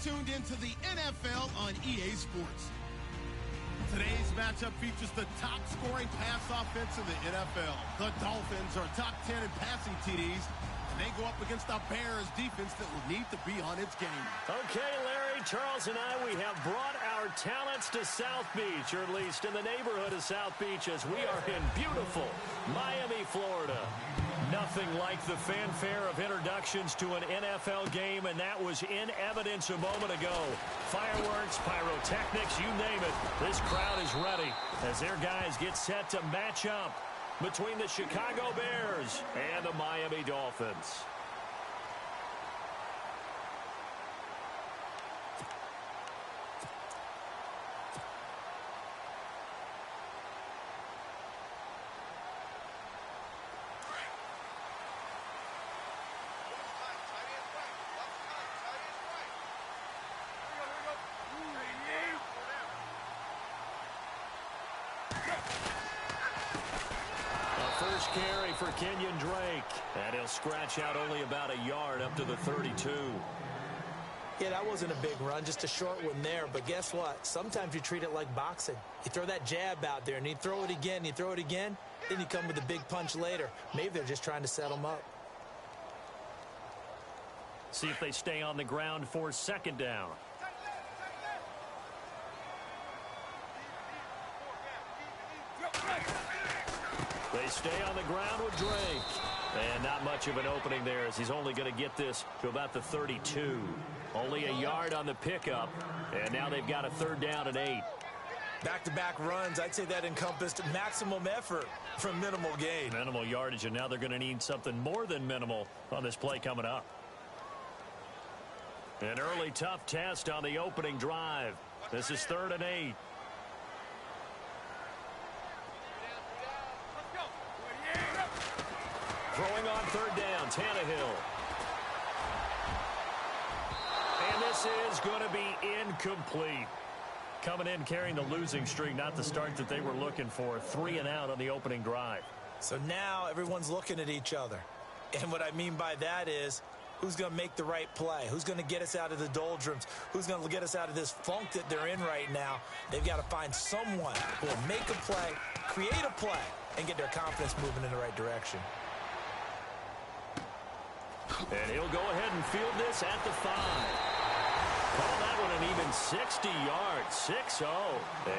tuned into the NFL on EA Sports. Today's matchup features the top-scoring pass offense in the NFL. The Dolphins are top 10 in passing TDs, and they go up against the Bears defense that will need to be on its game. Okay, Larry, Charles, and we have brought our talents to South Beach, or at least in the neighborhood of South Beach, as we are in beautiful Miami, Florida. Nothing like the fanfare of introductions to an NFL game, and that was in evidence a moment ago. Fireworks, pyrotechnics, you name it. This crowd is ready as their guys get set to match up between the Chicago Bears and the Miami Dolphins. Carry for Kenyon Drake, and he'll scratch out only about a yard up to the 32. Yeah, that wasn't a big run, just a short one there. But guess what? Sometimes you treat it like boxing. You throw that jab out there, and you throw it again, then you come with a big punch later. Maybe they're just trying to set him up. See if they stay on the ground for second down. They stay on the ground with Drake. And not much of an opening there, as he's only going to get this to about the 32. Only a yard on the pickup. And now they've got a 3rd down and 8. Back-to-back runs, I'd say that encompassed maximum effort from minimal gain. Minimal yardage, and now they're going to need something more than minimal on this play coming up. An early tough test on the opening drive. This is 3rd and 8. Throwing on 3rd down, Tannehill. And this is going to be incomplete. Coming in carrying the losing streak, not the start that they were looking for. 3 and out on the opening drive. So now everyone's looking at each other. And what I mean by that is, who's going to make the right play? Who's going to get us out of the doldrums? Who's going to get us out of this funk that they're in right now? They've got to find someone who will make a play, create a play, and get their confidence moving in the right direction. And he'll go ahead and field this at the 5. Call that one an even 60 yards, 6-0.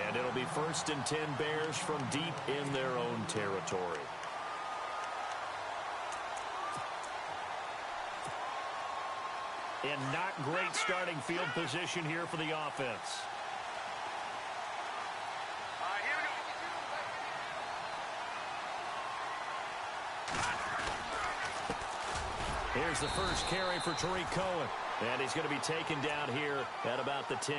And it'll be 1st and 10 Bears from deep in their own territory. And not great starting field position here for the offense. Here's the first carry for Tariq Cohen. And he's going to be taken down here at about the 10.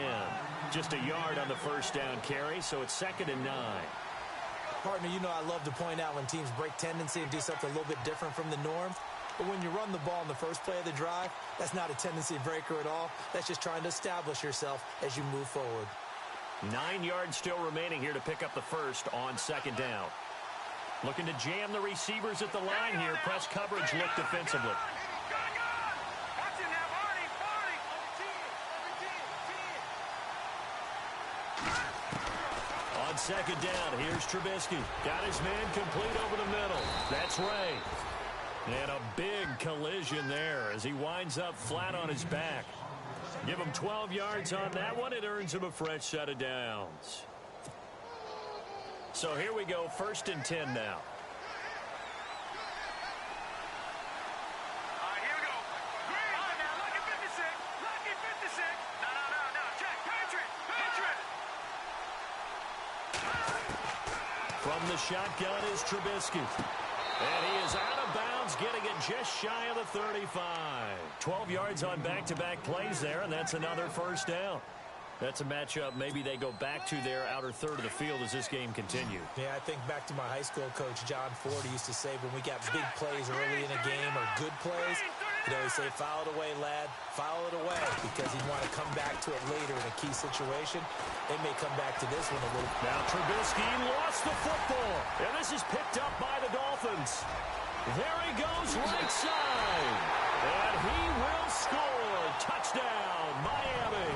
Just a yard on the 1st down carry, so it's 2nd and 9. Partner, you know I love to point out when teams break tendency and do something a little bit different from the norm. But when you run the ball in the first play of the drive, that's not a tendency breaker at all. That's just trying to establish yourself as you move forward. 9 yards still remaining here to pick up the first on 2nd down. Looking to jam the receivers at the line here. Press coverage look defensively. On 2nd down, here's Trubisky. Got his man complete over the middle. That's Ray. And a big collision there as he winds up flat on his back. Give him 12 yards on that one. It earns him a fresh set of downs. So here we go, 1st and 10 now. From the shotgun is Trubisky. And he is out of bounds, getting it just shy of the 35. 12 yards on back-to-back plays there, and that's another 1st down. That's a matchup maybe they go back to their outer third of the field as this game continues. Yeah, I think back to my high school coach, John Ford, who used to say when we got big plays early in a game or good plays, he'd always say, foul it away, lad, foul it away, because he'd want to come back to it later in a key situation. They may come back to this one a little. Now Trubisky lost the football, and this is picked up by the Dolphins. There he goes right side. And he will score. Touchdown, Miami.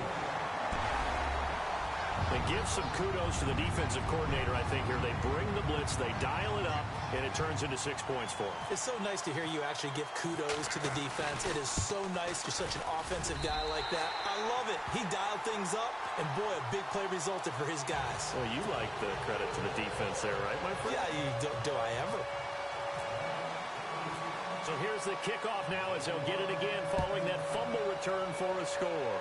And give some kudos to the defensive coordinator, I think, here. They bring the blitz, they dial it up, and it turns into 6 points for them. It's so nice to hear you actually give kudos to the defense. It is so nice. You're such an offensive guy like that. I love it. He dialed things up, and boy, a big play resulted for his guys. Well, you like the credit to the defense there, right, my friend? Yeah, do I ever? So here's the kickoff now as they'll get it again following that fumble return for a score.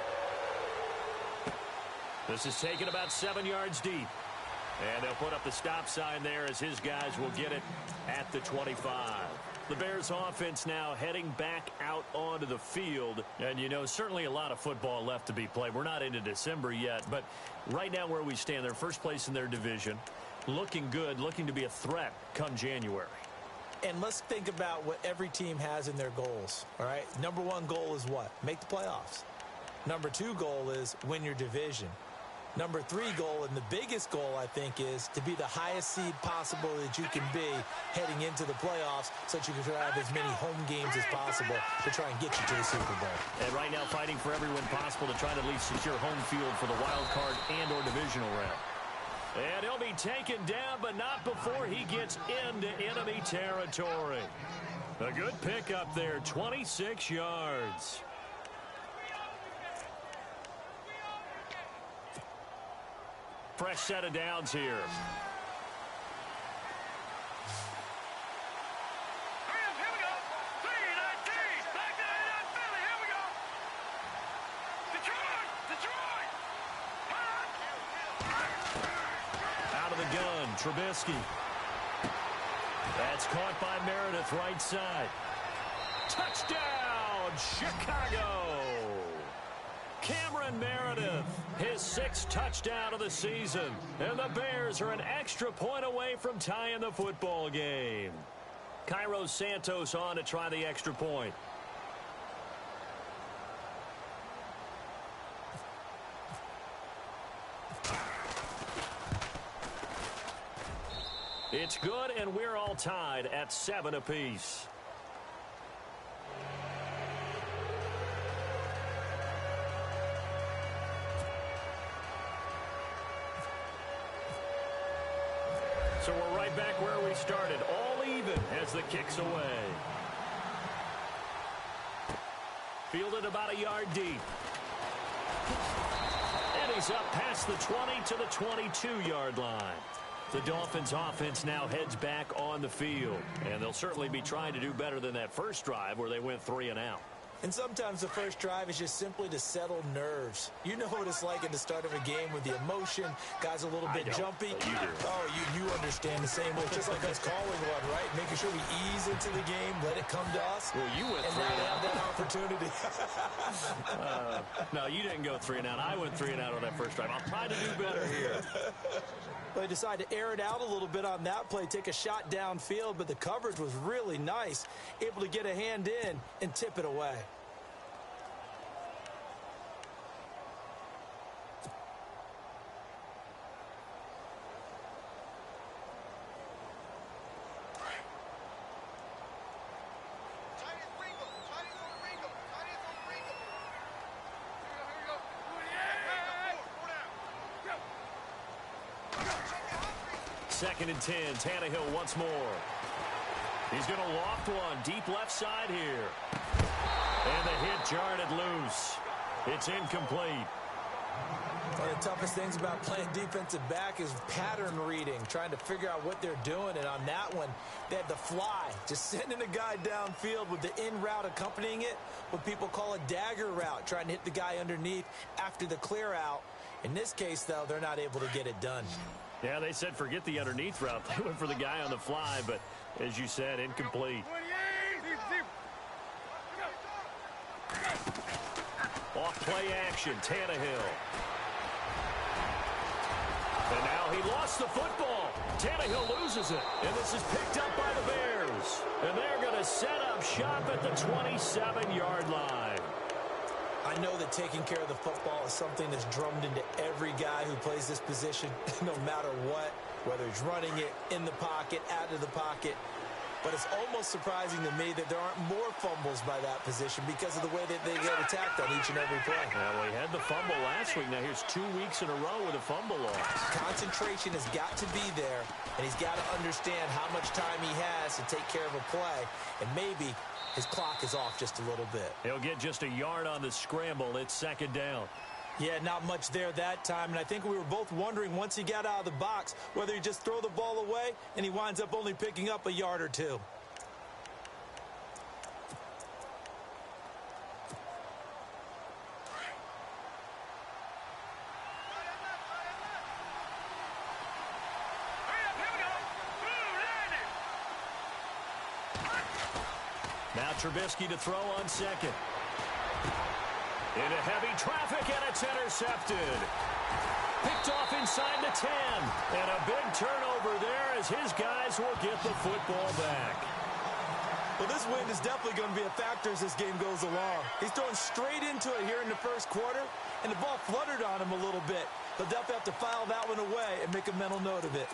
This is taken about 7 yards deep. And they'll put up the stop sign there as his guys will get it at the 25. The Bears offense now heading back out onto the field. And, you know, certainly a lot of football left to be played. We're not into December yet. But right now where we stand, they're first place in their division. Looking good, looking to be a threat come January. And let's think about what every team has in their goals, all right? Number one goal is what? Make the playoffs. Number two goal is win your division. Number three goal, and the biggest goal, I think, is to be the highest seed possible that you can be heading into the playoffs so that you can have as many home games as possible to try and get you to the Super Bowl. And right now fighting for every win possible to try to at least secure home field for the wild card and or divisional round. And he'll be taken down, but not before he gets into enemy territory. A good pickup there, 26 yards. Fresh set of downs here. Here we go. 3-19. Back to Philly. Here we go. Detroit. Out of the gun, Trubisky. That's caught by Meredith, right side. Touchdown, Chicago. Cameron Meredith, his 6th touchdown of the season. And the Bears are an extra point away from tying the football game. Cairo Santos on to try the extra point. It's good, and we're all tied at 7 apiece. So we're right back where we started, all even as the kick's away. Fielded about a yard deep. And he's up past the 20 to the 22-yard line. The Dolphins offense now heads back on the field. And they'll certainly be trying to do better than that first drive where they went 3 and out. And sometimes the first drive is just simply to settle nerves. You know what it's like at the start of a game with the emotion. Guys a little bit jumpy. But you do. Oh, you understand the same way. Just like us calling one, right? Making sure we ease into the game, let it come to us. Well, you went and 3 now and we have out. that opportunity. No, you didn't go 3 and out. I went 3 and out on that first drive. I'll try to do better here. Well, they decided to air it out a little bit on that play, take a shot downfield, but the coverage was really nice. Able to get a hand in and tip it away. Second and 10, Tannehill once more. He's going to loft one, deep left side here. And the hit jarred it loose. It's incomplete. One of the toughest things about playing defensive back is pattern reading, trying to figure out what they're doing. And on that one, they had the fly, just sending a guy downfield with the in route accompanying it, what people call a dagger route, trying to hit the guy underneath after the clear out. In this case, though, they're not able to get it done. Yeah, they said forget the underneath route. They went for the guy on the fly, but as you said, incomplete. Off play action, Tannehill. And now he lost the football. Tannehill loses it, and this is picked up by the Bears. And they're going to set up shop at the 27-yard line. I know that taking care of the football is something that's drummed into every guy who plays this position, no matter what, whether he's running it in the pocket, out of the pocket. but it's almost surprising to me that there aren't more fumbles by that position because of the way that they get attacked on each and every play. Well, we had the fumble last week. Now here's 2 weeks in a row with a fumble loss. Concentration has got to be there, and he's got to understand how much time he has to take care of a play, and maybe his clock is off just a little bit. He'll get just a yard on the scramble. It's second down. Yeah, not much there that time, and I think we were both wondering once he got out of the box whether he just throw the ball away and he winds up only picking up a yard or two. Now Trubisky to throw on second. Into heavy traffic, and it's intercepted. Picked off inside the 10. And a big turnover there as his guys will get the football back. Well, this wind is definitely going to be a factor as this game goes along. He's throwing straight into it here in the first quarter, and the ball fluttered on him a little bit. He'll definitely have to file that one away and make a mental note of it.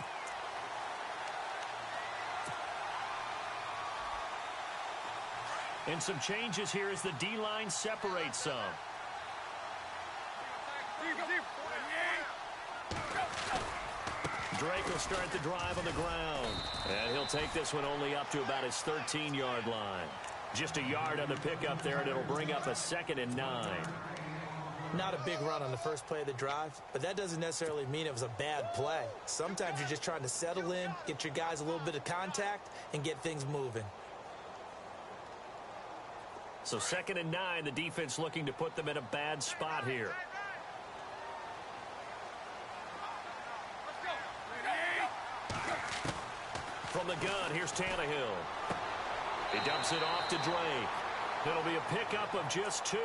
And some changes here as the D-line separates some. Drake will start the drive on the ground. And he'll take this one only up to about his 13-yard line. Just a yard on the pickup there, and it'll bring up a 2nd and 9. Not a big run on the first play of the drive, but that doesn't necessarily mean it was a bad play. Sometimes you're just trying to settle in, get your guys a little bit of contact, and get things moving. So 2nd and 9, the defense looking to put them in a bad spot here. From the gun, here's Tannehill. He dumps it off to Drake. It'll be a pickup of just 2,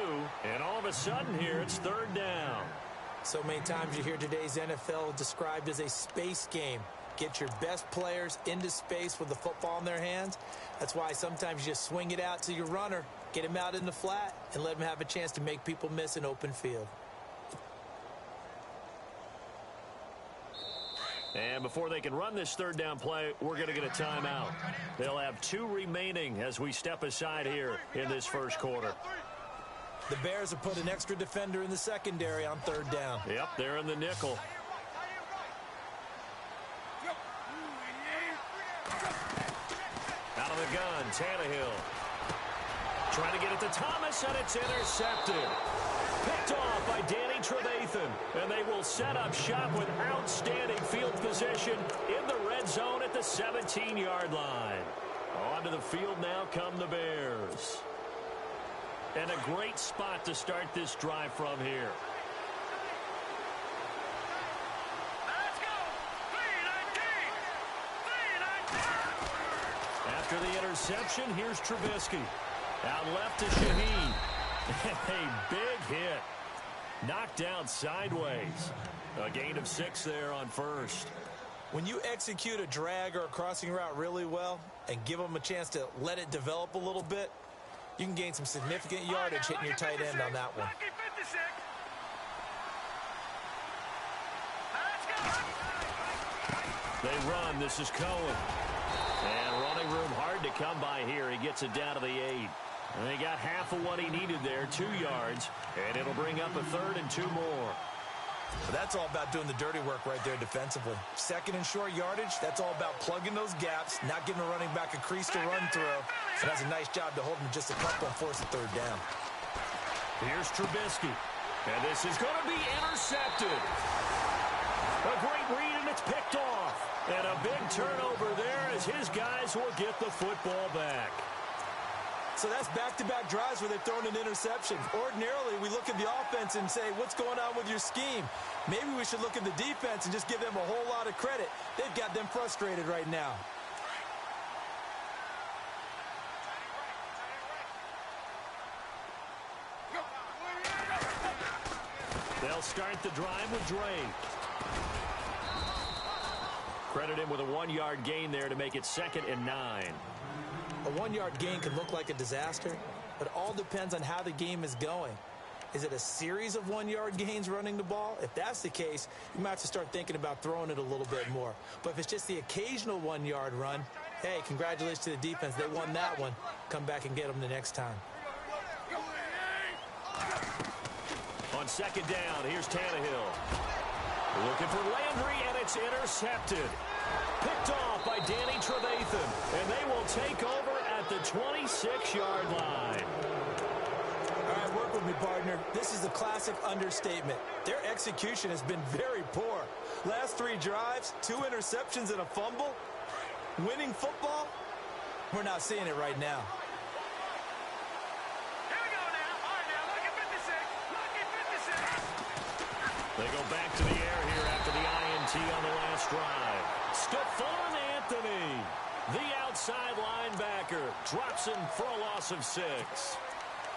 and all of a sudden here, it's 3rd down. So many times you hear today's NFL described as a space game. Get your best players into space with the football in their hands. That's why sometimes you just swing it out to your runner, get him out in the flat, and let him have a chance to make people miss an open field. And before they can run this 3rd down play, we're going to get a timeout. They'll have 2 remaining as we step aside here in this first quarter. The Bears have put an extra defender in the secondary on 3rd down. Yep, they're in the nickel. Out of the gun, Tannehill. Trying to get it to Thomas, and it's intercepted. Picked off by Danny Trevathan. And they will set up shop with outstanding field position in the red zone at the 17-yard line. Onto the field now come the Bears. And a great spot to start this drive from here. Let's go. 3-19. After the interception, here's Trubisky. Out left to Shaheen. A big hit. Knocked down sideways. A gain of 6 there on first. When you execute a drag or a crossing route really well and give them a chance to let it develop a little bit, you can gain some significant yardage hitting your tight end on that one. They run. This is Cohen. And running room hard to come by here. He gets it down to the 8. And they got half of what he needed there, 2 yards. And it'll bring up a 3rd and 2 more. So that's all about doing the dirty work right there defensively. 2nd and short yardage, that's all about plugging those gaps, not giving a running back a crease to run through. And that's a nice job to hold him just a couple and force a 3rd down. Here's Trubisky. And this is going to be intercepted. A great read, and it's picked off. And a big turnover there as his guys will get the football back. So that's back-to-back drives where they've thrown an interception. Ordinarily, we look at the offense and say, what's going on with your scheme? Maybe we should look at the defense and just give them a whole lot of credit. They've got them frustrated right now. They'll start the drive with Drake. Credit him with a 1-yard gain there to make it 2nd and 9. A 1-yard gain can look like a disaster, but it all depends on how the game is going. Is it a series of 1-yard gains running the ball? If that's the case, you might have to start thinking about throwing it a little bit more. But if it's just the occasional 1-yard run, Hey, congratulations to the defense. They won that one. Come back and get them the next time. On second down, here's Tannehill. Looking for Landry, and it's intercepted. Picked off by Danny Trevathan, and they will take over at the 26-yard line. All right, work with me, partner. This is a classic understatement. Their execution has been very poor. Last 3 drives, 2 interceptions and a fumble. Winning football? We're not seeing it right now. Here we go now. All right, now, look at 56. Look at 56. They go back to the air here after the INT on the last drive. Stephon Anthony, the outside linebacker, drops him for a loss of 6.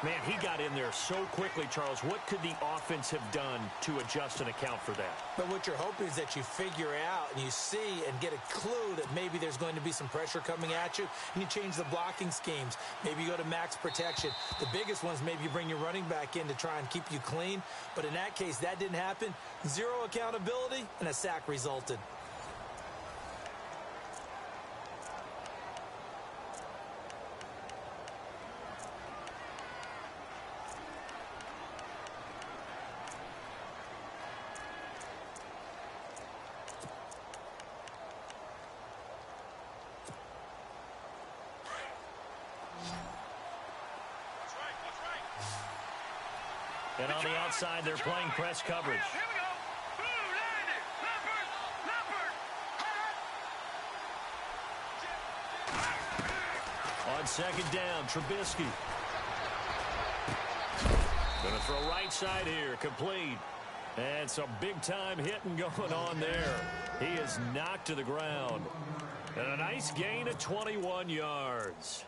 Man, he got in there so quickly, Charles. What could the offense have done to adjust and account for that? But what you're hoping is that you figure out and you see and get a clue that maybe there's going to be some pressure coming at you, and you change the blocking schemes. Maybe you go to max protection. The biggest ones, maybe you bring your running back in to try and keep you clean. But in that case, that didn't happen. 0 accountability, and a sack resulted. And on the outside, they're playing press coverage. Here we go. Blue, Landry, Leopard. On second down, Trubisky. Going to throw right side here, complete. And some big-time hitting going on there. He is knocked to the ground. And a nice gain of 21 yards.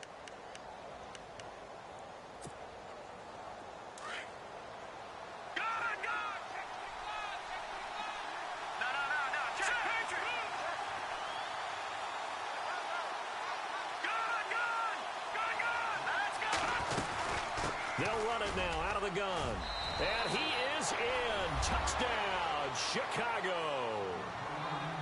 They'll run it now out of the gun. And he is in. Touchdown, Chicago.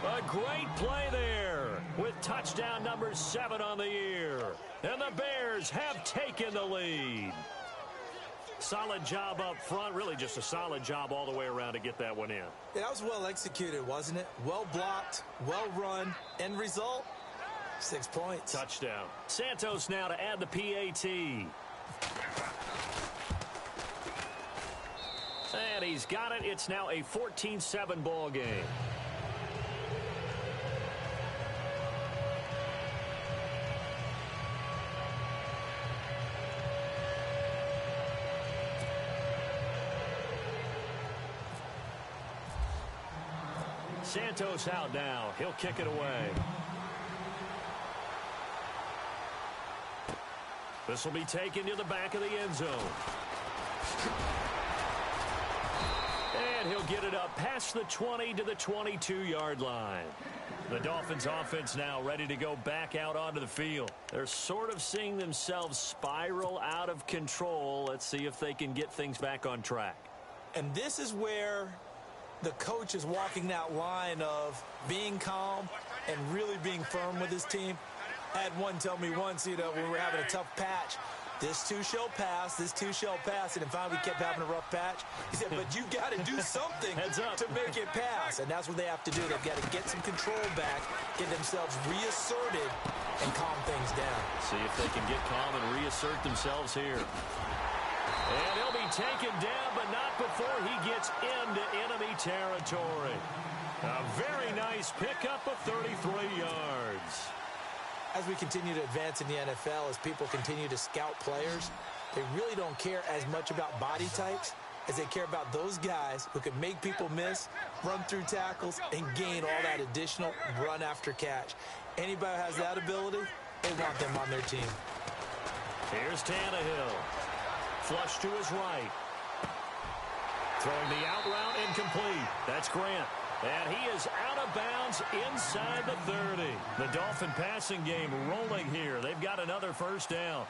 A great play there with touchdown number 7 on the year. And the Bears have taken the lead. Solid job up front. Really just a solid job all the way around to get that one in. Yeah, that was well executed, wasn't it? Well blocked, well run. End result, 6 points. Touchdown. Santos now to add the PAT. And he's got it. It's now a 14-7 ball game. Santos out now. He'll kick it away. This will be taken to the back of the end zone. And he'll get it up past the 20 to the 22-yard line. The Dolphins offense now ready to go back out onto the field. They're sort of seeing themselves spiral out of control. Let's see if they can get things back on track. And this is where the coach is walking that line of being calm and really being firm with his team. I had one tell me once, when we were having a tough patch, this too shall pass, this too shall pass. And finally we kept having a rough patch. He said, but you got to do something to make it pass. And that's what they have to do. They've got to get some control back, get themselves reasserted, and calm things down. See if they can get calm and reassert themselves here. And he'll be taken down, but not before he gets into enemy territory. A very nice pickup of 33 yards. As we continue to advance in the NFL, as people continue to scout players, they really don't care as much about body types as they care about those guys who can make people miss, run through tackles, and gain all that additional run after catch. Anybody who has that ability, they want them on their team. Here's Tannehill. Flush to his right. Throwing the out route incomplete. That's Grant. And he is out of bounds inside the 30. The Dolphin passing game rolling here. They've got another first down.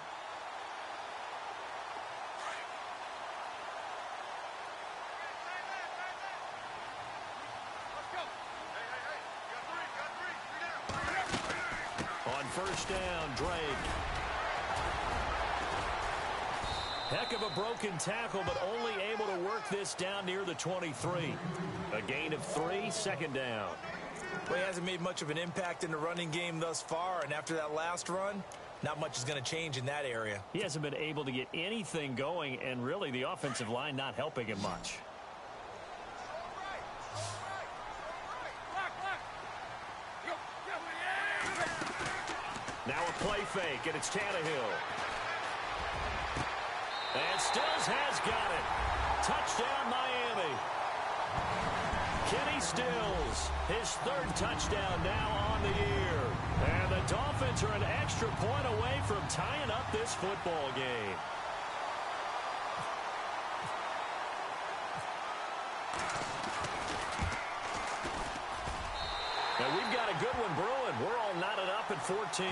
On first first down, Drake. Heck of a broken tackle, but only able to work this down near the 23. A gain of 3, second down. Well, he hasn't made much of an impact in the running game thus far, and after that last run, not much is going to change in that area. He hasn't been able to get anything going, and really the offensive line not helping him much. Now a play fake, and it's Tannehill. And Stills has got it. Touchdown, Miami. Kenny Stills, his third touchdown now on the year. And the Dolphins are an extra point away from tying up this football game. And we've got a good one brewing. We're all knotted up at 14.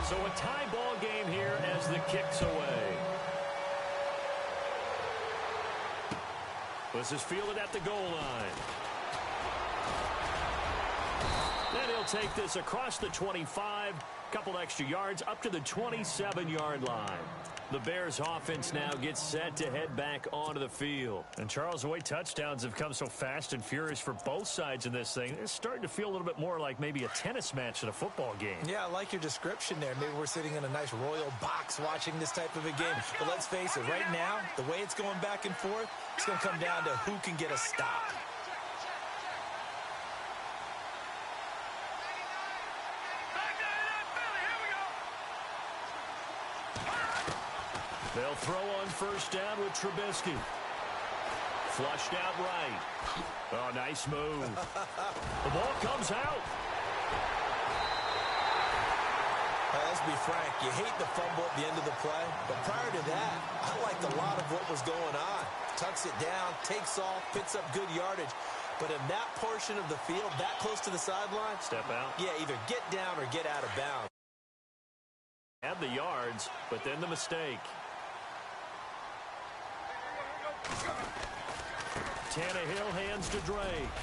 So a tie ball game here as the kick's away. This is fielded at the goal line. Then he'll take this across the 25, couple extra yards up to the 27-yard line. The Bears offense now gets set to head back onto the field. And Charles, the way touchdowns have come so fast and furious for both sides in this thing, it's starting to feel a little bit more like maybe a tennis match than a football game. Yeah, I like your description there. Maybe we're sitting in a nice royal box watching this type of a game. But let's face it, right now, the way it's going back and forth, it's going to come down to who can get a stop. They'll throw on first down with Trubisky. Flushed out right. Oh, nice move. The ball comes out. Let's be frank, you hate the fumble at the end of the play, but prior to that, I liked a lot of what was going on. Tucks it down, takes off, picks up good yardage. But in that portion of the field, that close to the sideline, step out. Yeah, either get down or get out of bounds. Had the yards, but then the mistake. Tannehill hands to Drake.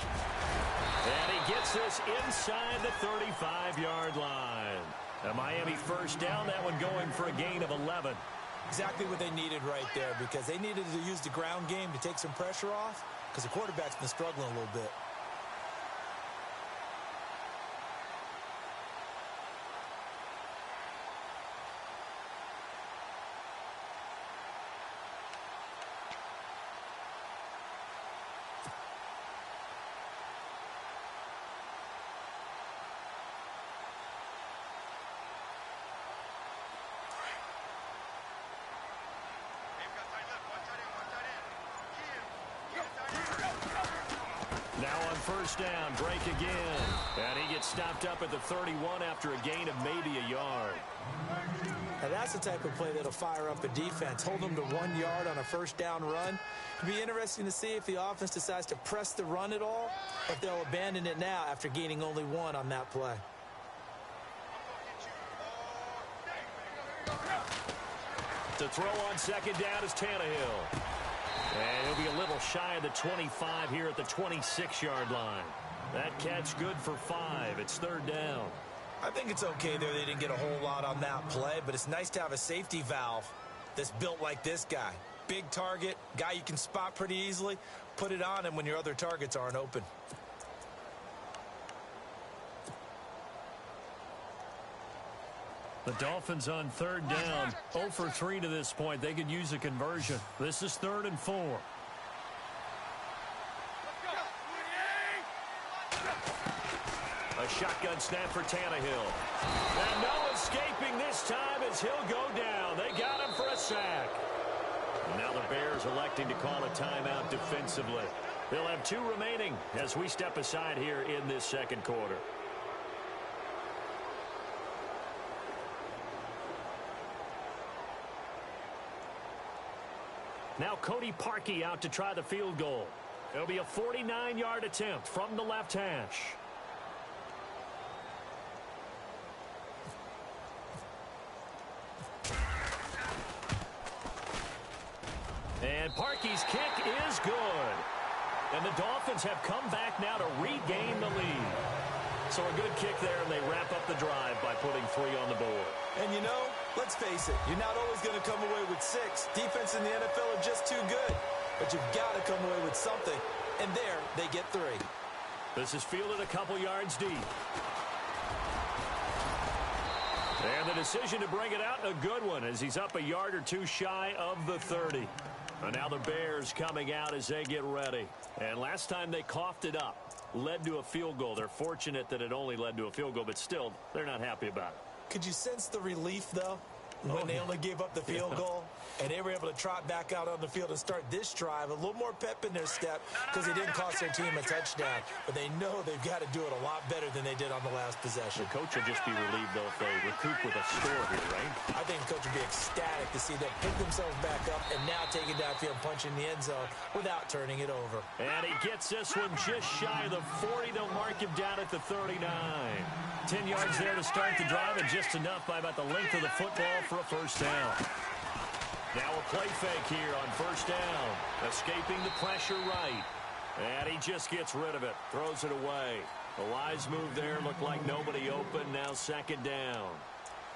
And he gets this inside the 35-yard line. A Miami first down, that one going for a gain of 11. Exactly what they needed right there, because they needed to use the ground game to take some pressure off, because the quarterback's been struggling a little bit. Now on first down, Drake again. And he gets stopped up at the 31 after a gain of maybe a yard. Now that's the type of play that'll fire up a defense. Hold them to 1 yard on a first down run. It'll be interesting to see if the offense decides to press the run at all, or if they'll abandon it now after gaining only 1 on that play. To throw on second down is Tannehill. And he'll be a little shy of the 25 here at the 26-yard line. That catch good for 5. It's third down. I think it's okay there. They didn't get a whole lot on that play, but it's nice to have a safety valve that's built like this guy. Big target, guy you can spot pretty easily. Put it on him when your other targets aren't open. The Dolphins on third down, 0 for 3 to this point. They could use a conversion. This is 3rd and 4. A shotgun snap for Tannehill. And no escaping this time as he'll go down. They got him for a sack. And now the Bears electing to call a timeout defensively. They'll have 2 remaining as we step aside here in this second quarter. Now Cody Parkey out to try the field goal. It'll be a 49-yard attempt from the left hash. And Parkey's kick is good. And the Dolphins have come back now to regain the lead. So a good kick there, and they wrap up the drive by putting 3 on the board. And you know, let's face it, you're not always going to come away with 6. Defense in the NFL are just too good. But you've got to come away with something. And there, they get 3. This is fielded a couple yards deep. And the decision to bring it out, a good one, as he's up a yard or 2 shy of the 30. And now the Bears coming out as they get ready. And last time they coughed it up, led to a field goal. They're fortunate that it only led to a field goal, but still, they're not happy about it. Could you sense the relief, though, when they only gave up the field goal? And they were able to trot back out on the field and start this drive. A little more pep in their step because they didn't cost their team a touchdown. But they know they've got to do it a lot better than they did on the last possession. The coach will just be relieved, though, if they recoup with a score here, right? I think the coach would be ecstatic to see them pick themselves back up and now take it downfield, punching the end zone without turning it over. And he gets this one just shy of the 40. They'll mark him down at the 39. 10 yards there to start the drive, and just enough by about the length of the football for a first down. Now a play fake here on first down. Escaping the pressure right. And he just gets rid of it. Throws it away. The wise move there. Looked like nobody open. Now second down.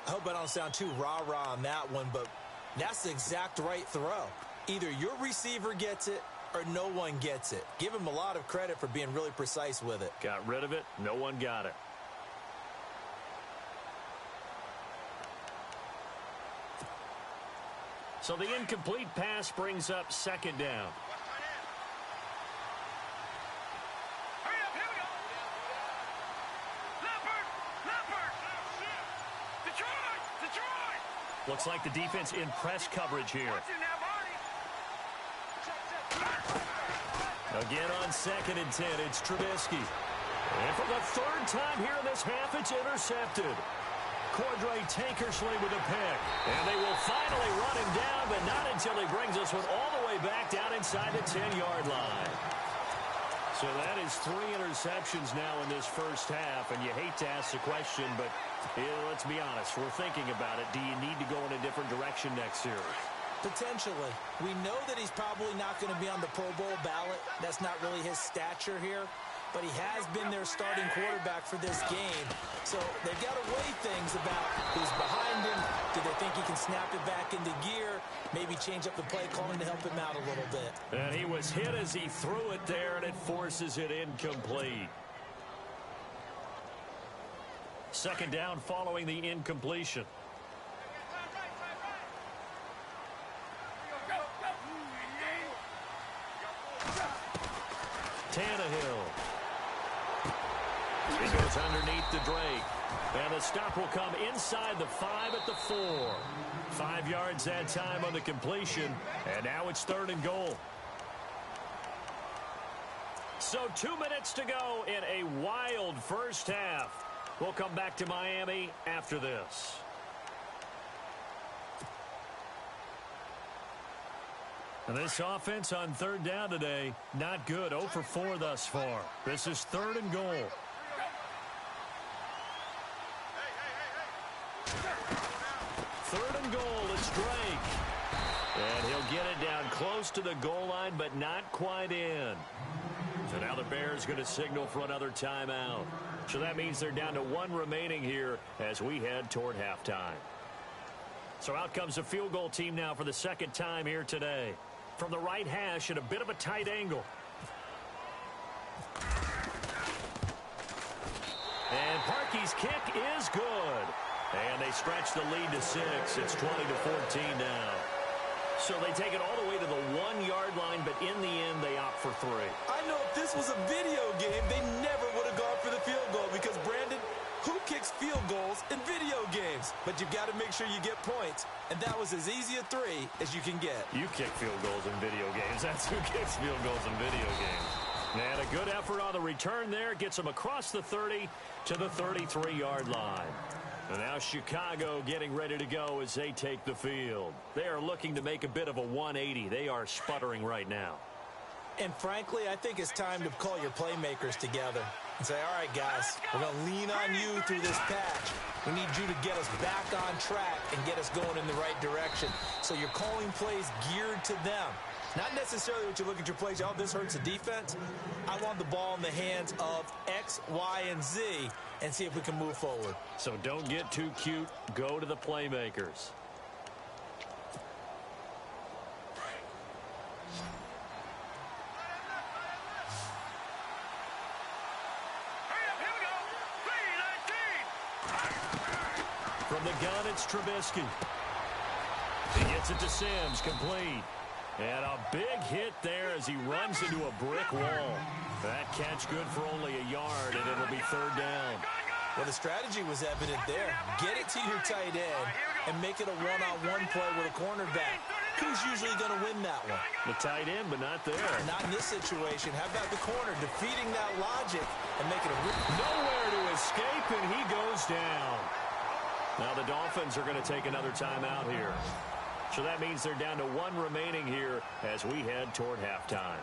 I hope I don't sound too rah-rah on that one, but that's the exact right throw. Either your receiver gets it or no one gets it. Give him a lot of credit for being really precise with it. Got rid of it. No one got it. So the incomplete pass brings up second down. Hurry up, here we go. Leopard. Detroit. Looks like the defense in press coverage here. Watch it now, Barney. Again on 2nd and 10, it's Trubisky. And for the 3rd time here in this half, it's intercepted. Cordray Tankersley with a pick. And they will finally run him down, but not until he brings us one all the way back down inside the 10-yard line. So that is 3 interceptions now in this first half, and you hate to ask the question, but let's be honest, we're thinking about it. Do you need to go in a different direction next year? Potentially. We know that he's probably not going to be on the Pro Bowl ballot. That's not really his stature here. But he has been their starting quarterback for this game. So they've got to weigh things about who's behind him. Do they think he can snap it back into gear? Maybe change up the play calling to help him out a little bit. And he was hit as he threw it there, and it forces it incomplete. Second down following the incompletion. Tannehill. He goes underneath to Drake. And the stop will come inside the 5 at the 4. 5 yards that time on the completion. And now it's 3rd and goal. So 2 minutes to go in a wild first half. We'll come back to Miami after this. And this offense on 3rd down today, not good. 0 for 4 thus far. This is 3rd and goal. Third and goal, it's Drake. And he'll get it down close to the goal line, but not quite in. So now the Bears going to signal for another timeout. So that means they're down to 1 remaining here as we head toward halftime. So out comes the field goal team now for the 2nd time here today. From the right hash at a bit of a tight angle. And Parkey's kick is good. And they stretch the lead to 6. It's 20-14 now. So they take it all the way to the 1-yard line, but in the end, they opt for 3. I know if this was a video game, they never would have gone for the field goal because, Brandon, who kicks field goals in video games? But you've got to make sure you get points, and that was as easy a 3 as you can get. You kick field goals in video games. That's who kicks field goals in video games. And a good effort on the return there. Gets them across the 30 to the 33-yard line. And now Chicago getting ready to go as they take the field. They are looking to make a bit of a 180. They are sputtering right now. And frankly, I think it's time to call your playmakers together and say, all right, guys, we're going to lean on you through this patch. We need you to get us back on track and get us going in the right direction. So you're calling plays geared to them. Not necessarily what you look at your plays, oh, this hurts the defense. I want the ball in the hands of X, Y, and Z and see if we can move forward. So don't get too cute. Go to the playmakers. From the gun, it's Trubisky. He gets it to Sims, complete. And a big hit there as he runs into a brick wall. That catch good for only a yard, and it'll be third down. Well, the strategy was evident there. Get it to your tight end and make it a one-on-one play with a cornerback. Who's usually going to win that one? The tight end, but not there. Not in this situation. How about the corner defeating that logic and making it nowhere to escape, and he goes down. Now the Dolphins are going to take another timeout here. So that means they're down to one remaining here as we head toward halftime.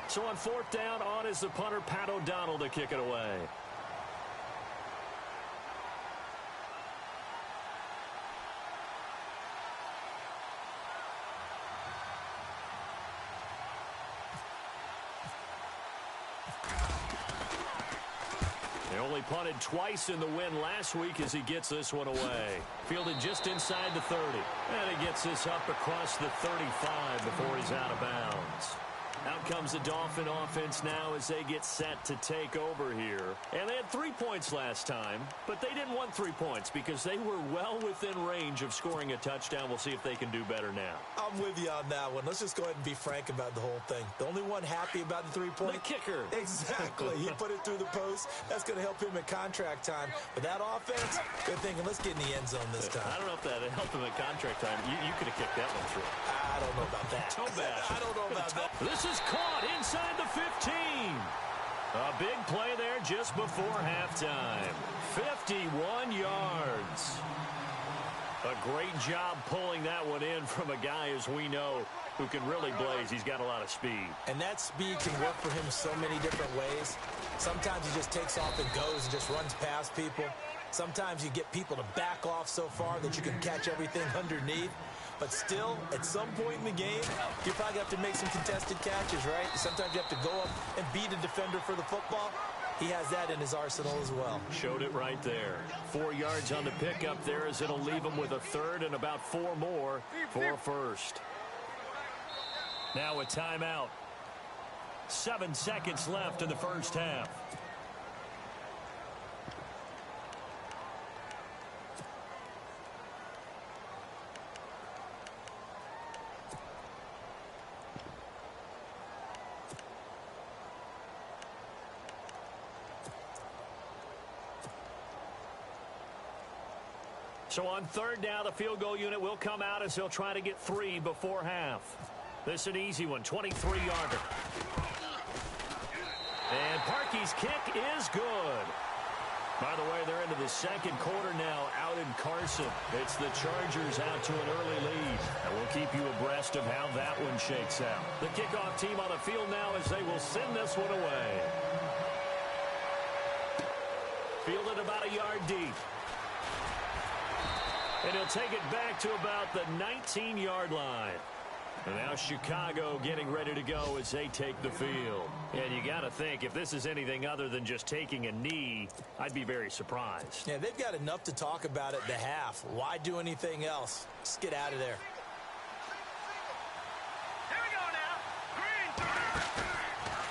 So on fourth down, on is the punter, Pat O'Donnell, to kick it away. They only punted twice in the win last week as he gets this one away. Fielded just inside the 30. And he gets this up across the 35 before he's out of bounds. Out comes the Dolphin offense now as they get set to take over here. And they had 3 points last time, but they didn't want 3 points because they were well within range of scoring a touchdown. We'll see if they can do better now. I'm with you on that one. Let's just go ahead and be frank about the whole thing. The only one happy about the 3-point. The kicker. Exactly. He put it through the post. That's going to help him at contract time. But that offense, they're thinking, let's get in the end zone this time. I don't know if that helped him at contract time. You could have kicked that one through. I don't know about that. Toe bash. I don't know about that. This is caught inside the 15. A big play there just before halftime. 51 yards. A great job pulling that one in from a guy, as we know, who can really blaze. He's got a lot of speed. And that speed can work for him so many different ways. Sometimes he just takes off and goes and just runs past people. Sometimes you get people to back off so far that you can catch everything underneath. But still, at some point in the game, you probably have to make some contested catches, right? Sometimes you have to go up and beat a defender for the football. He has that in his arsenal as well. Showed it right there. 4 yards on the pickup there as it'll leave him with a third and about 4 more for first. Now a timeout. 7 seconds left in the first half. So on third down, the field goal unit will come out as they'll try to get 3 before half. This is an easy one, 23-yarder. And Parkey's kick is good. By the way, they're into the second quarter now out in Carson. It's the Chargers out to an early lead. And we'll keep you abreast of how that one shakes out. The kickoff team on the field now as they will send this one away. Fielded about a yard deep. And he'll take it back to about the 19-yard line. And now Chicago getting ready to go as they take the field. And you got to think, if this is anything other than just taking a knee, I'd be very surprised. Yeah, they've got enough to talk about at the half. Why do anything else? Just get out of there. Here we go now. Green.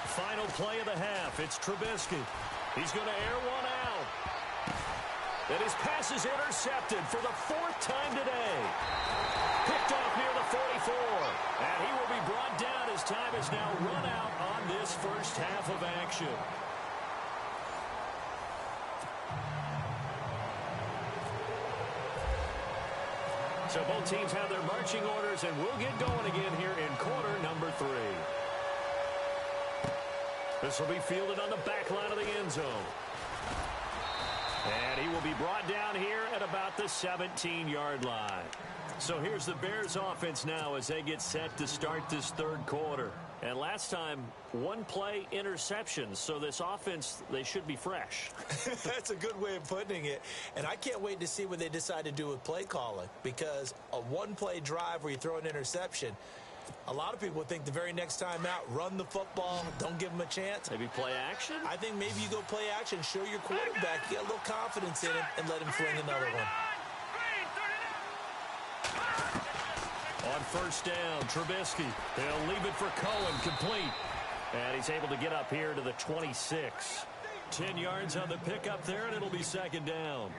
Final play of the half. It's Trubisky. He's going to air one out. And his pass is intercepted for the 4th time today. Picked off near the 44. And he will be brought down as time is now run out on this first half of action. So both teams have their marching orders, and we'll get going again here in quarter number 3. This will be fielded on the back line of the end zone. And he will be brought down here at about the 17-yard line. So here's the Bears offense now as they get set to start this third quarter. And last time, 1 play interceptions. So this offense, they should be fresh. That's a good way of putting it. And I can't wait to see what they decide to do with play calling. Because a 1-play drive where you throw an interception, A lot of people think the very next time out, run the football, don't give them a chance. Maybe play action? I think maybe you go play action, show your quarterback, you get a little confidence in him, and let him fling another one. On first down, Trubisky. He'll leave it for Cohen, complete. And he's able to get up here to the 26. 10 yards on the pickup there, and it'll be second down.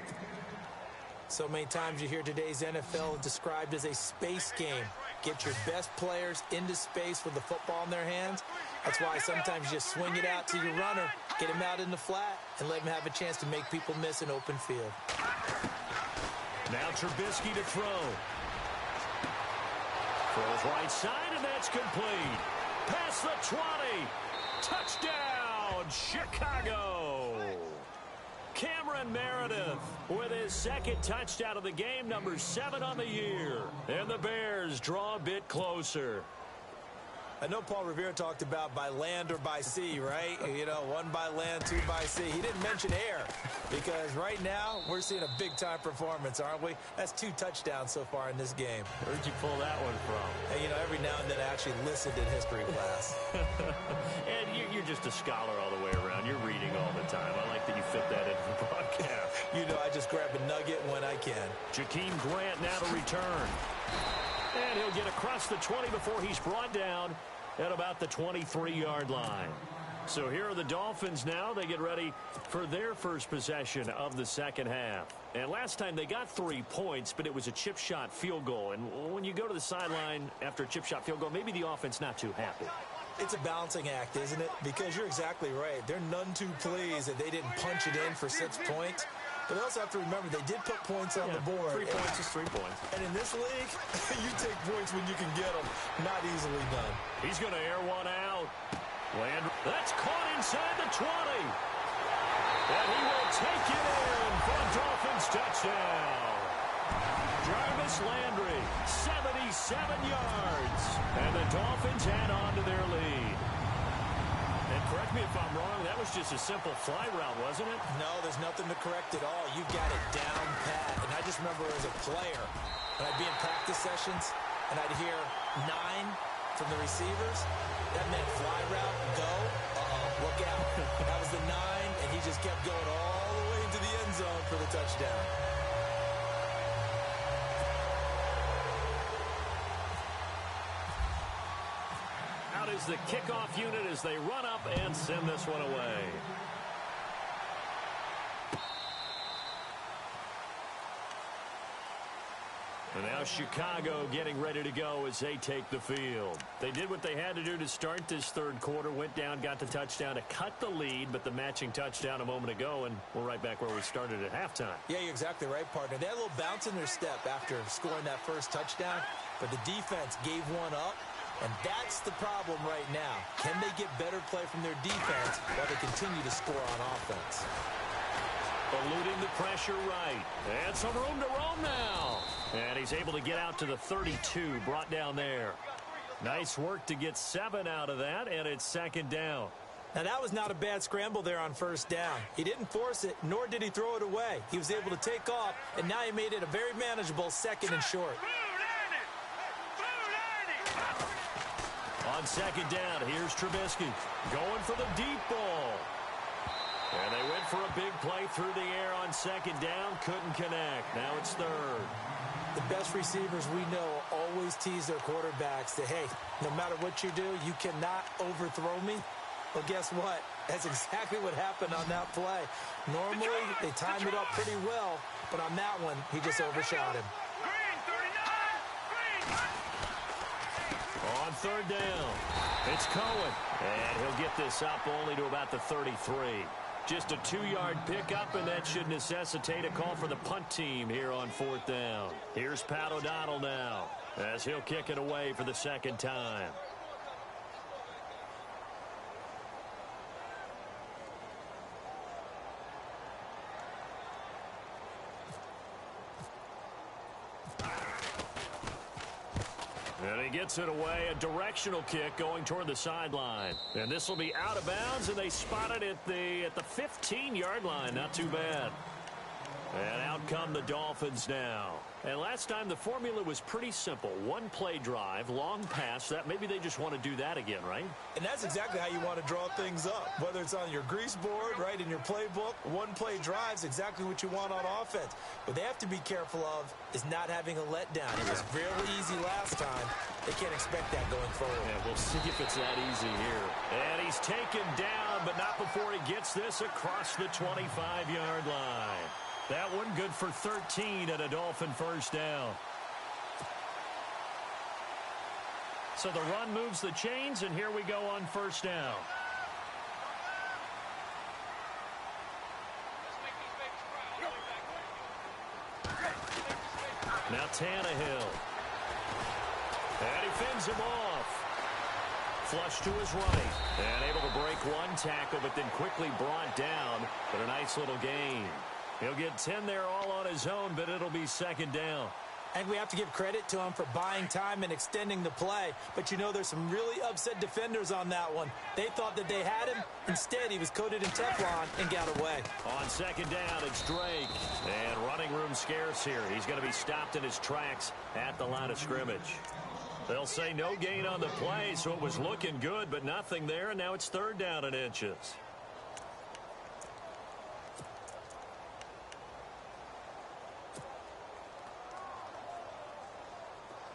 So many times you hear today's NFL described as a space game. Get your best players into space with the football in their hands. That's why sometimes you just swing it out to your runner, get him out in the flat, and let him have a chance to make people miss an open field. Now Trubisky to throw. Throws right side, and that's complete. Past the 20. Touchdown, Chicago. Cameron Meredith with his second touchdown of the game, number 7 on the year. And the Bears draw a bit closer. I know Paul Revere talked about by land or by sea, right? You know, 1 by land, 2 by sea. He didn't mention air because right now we're seeing a big-time performance, aren't we? That's 2 touchdowns so far in this game. Where'd you pull that one from? Hey, you know, every now and then I actually listened in history class. And you're just a scholar all the way around. You're reading all the time. I like that you fit that into the broadcast. You know, I just grab a nugget when I can. Jakeem Grant now to return. And he'll get across the 20 before he's brought down at about the 23-yard line. So here are the Dolphins now. They get ready for their first possession of the second half. And last time they got 3 points, but it was a chip shot field goal. And when you go to the sideline after a chip shot field goal, maybe the offense not too happy. It's a balancing act, isn't it? Because you're exactly right. They're none too pleased that they didn't punch it in for 6 points. But they also have to remember they did put points on the board. 3 points is 3 points. And in this league, you take points when you can get them. Not easily done. He's going to air one out. That's caught inside the 20. And he will take it in for a Dolphins touchdown. Jarvis Landry, 77 yards. And the Dolphins add on to their lead. And correct me if I'm wrong, that was just a simple fly route, wasn't it? No, there's nothing to correct at all. You got it down pat. And I just remember as a player, when I'd be in practice sessions, and I'd hear 9 from the receivers, that meant fly route, go, look out. That was the 9, and he just kept going all the way into the end zone for the touchdown. Out is the kickoff unit as they run up and send this one away. And now Chicago getting ready to go as they take the field. They did what they had to do to start this third quarter, went down, got the touchdown to cut the lead, but the matching touchdown a moment ago, and we're right back where we started at halftime. Yeah, you're exactly right, partner. They had a little bounce in their step after scoring that first touchdown, but the defense gave one up, and that's the problem right now. Can they get better play from their defense while they continue to score on offense? Eluding the pressure right. And some room to roam now. And he's able to get out to the 32, brought down there. Nice work to get 7 out of that, and it's second down. Now, that was not a bad scramble there on first down. He didn't force it, nor did he throw it away. He was able to take off, and now he made it a very manageable second and short. On second down, here's Trubisky going for the deep ball. And they went for a big play through the air on second down. Couldn't connect. Now it's third. The best receivers we know always tease their quarterbacks that, hey, no matter what you do, you cannot overthrow me. Well, guess what? That's exactly what happened on that play. Normally, they timed it up pretty well, but on that one, he just overshot him. On third down, it's Cohen. And he'll get this up only to about the 33. Just a 2-yard pickup, and that should necessitate a call for the punt team here on fourth down. Here's Pat O'Donnell now as he'll kick it away for the second time. And he gets it away, a directional kick going toward the sideline. And this will be out of bounds, and they spot it at the 15-yard line. Not too bad. And out come the Dolphins now. And last time the formula was pretty simple. One play drive, long pass. That maybe they just want to do that again, right? And that's exactly how you want to draw things up. Whether it's on your grease board, right, in your playbook, one play drive is exactly what you want on offense. What they have to be careful of is not having a letdown. It was fairly easy last time. They can't expect that going forward. Yeah, we'll see if it's that easy here. And he's taken down, but not before he gets this across the 25-yard line. That one good for 13 and a Dolphin first down. So the run moves the chains, and here we go on first down. Now Tannehill. And he fends him off. Flush to his right. And able to break one tackle, but then quickly brought down. But a nice little gain. He'll get 10 there all on his own, but it'll be second down. And we have to give credit to him for buying time and extending the play. But, you know, there's some really upset defenders on that one. They thought that they had him. Instead, he was coated in Teflon and got away. On second down, it's Drake. And running room scarce here. He's going to be stopped in his tracks at the line of scrimmage. They'll say no gain on the play, so it was looking good, but nothing there. And now it's third down and inches.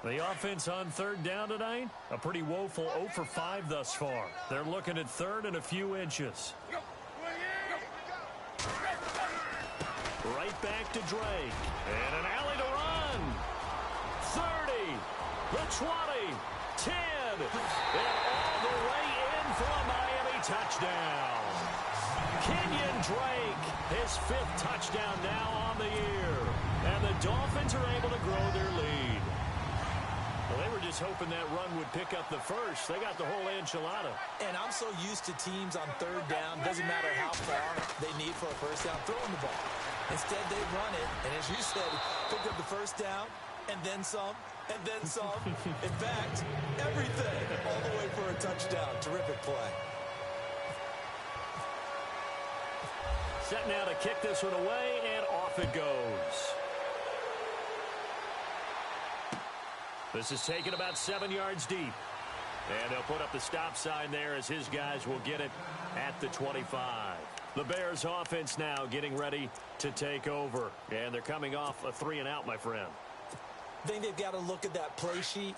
The offense on third down tonight, a pretty woeful 0 for 5 thus far. They're looking at third and a few inches. Right back to Drake. And an alley to run. 30, the 20, 10, and all the way in for a Miami touchdown. Kenyon Drake, his 5th touchdown now on the year. And the Dolphins are able to grow their lead. Well, they were just hoping that run would pick up the first. They got the whole enchilada. And I'm so used to teams on third down, doesn't matter how far they need for a first down, throwing the ball. Instead, they run it, and as you said, pick up the first down, and then some, and then some. In fact, everything, all the way for a touchdown. Terrific play. Set now to kick this one away, and off it goes. This is taken about 7 yards deep. And they'll put up the stop sign there as his guys will get it at the 25. The Bears offense now getting ready to take over. And they're coming off a 3-and-out, my friend. I think they've got to look at that play sheet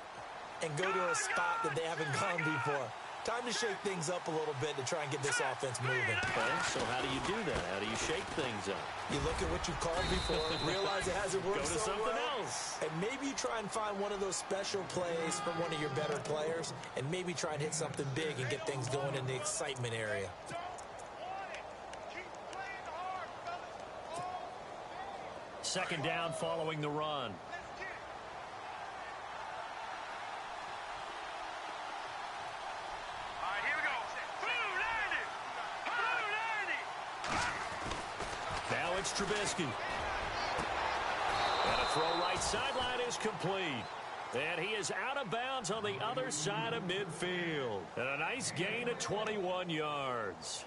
and go to a spot that they haven't gone before. Time to shake things up a little bit to try and get this offense moving. Okay, so how do you do that? How do you shake things up? You look at what you've called before, realize it hasn't worked Go to so something well, else. and maybe you try and find one of those special plays from one of your better players, and maybe try and hit something big and get things going in the excitement area. Second down following the run. Now it's Trubisky. And a throw right sideline is complete. And he is out of bounds on the other side of midfield. And a nice gain of 21 yards.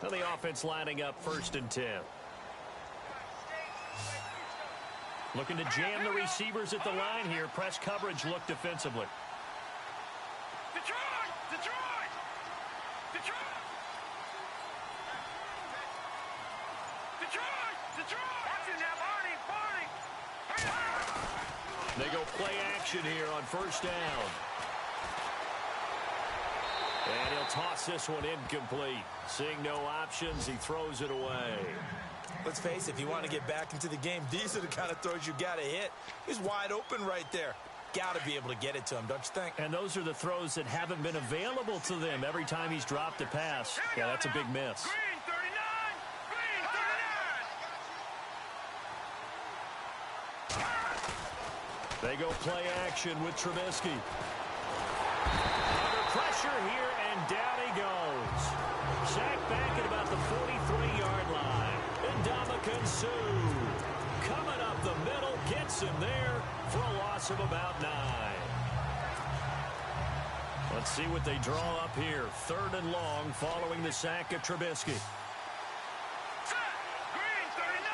And the offense lining up 1st and 10. Looking to jam the receivers at the line here. Press coverage look defensively. Detroit! Detroit! Detroit! Detroit! Detroit! Watch it now, Barney! They go play action here on 1st down. And he'll toss this one incomplete. Seeing no options, he throws it away. Let's face it, if you want to get back into the game, these are the kind of throws you got to hit. He's wide open right there. Got to be able to get it to him, don't you think? And those are the throws that haven't been available to them every time he's dropped a pass. Yeah, that's a big miss. Green 39! Green 39! They go play action with Trubisky. Under pressure here, and down he goes. Sacked back at about the 43-yard line. Ndamukong Suh coming up the middle, gets him there for a loss of about 9. Let's see what they draw up here. 3rd and long following the sack of Trubisky. Set. Green, 39.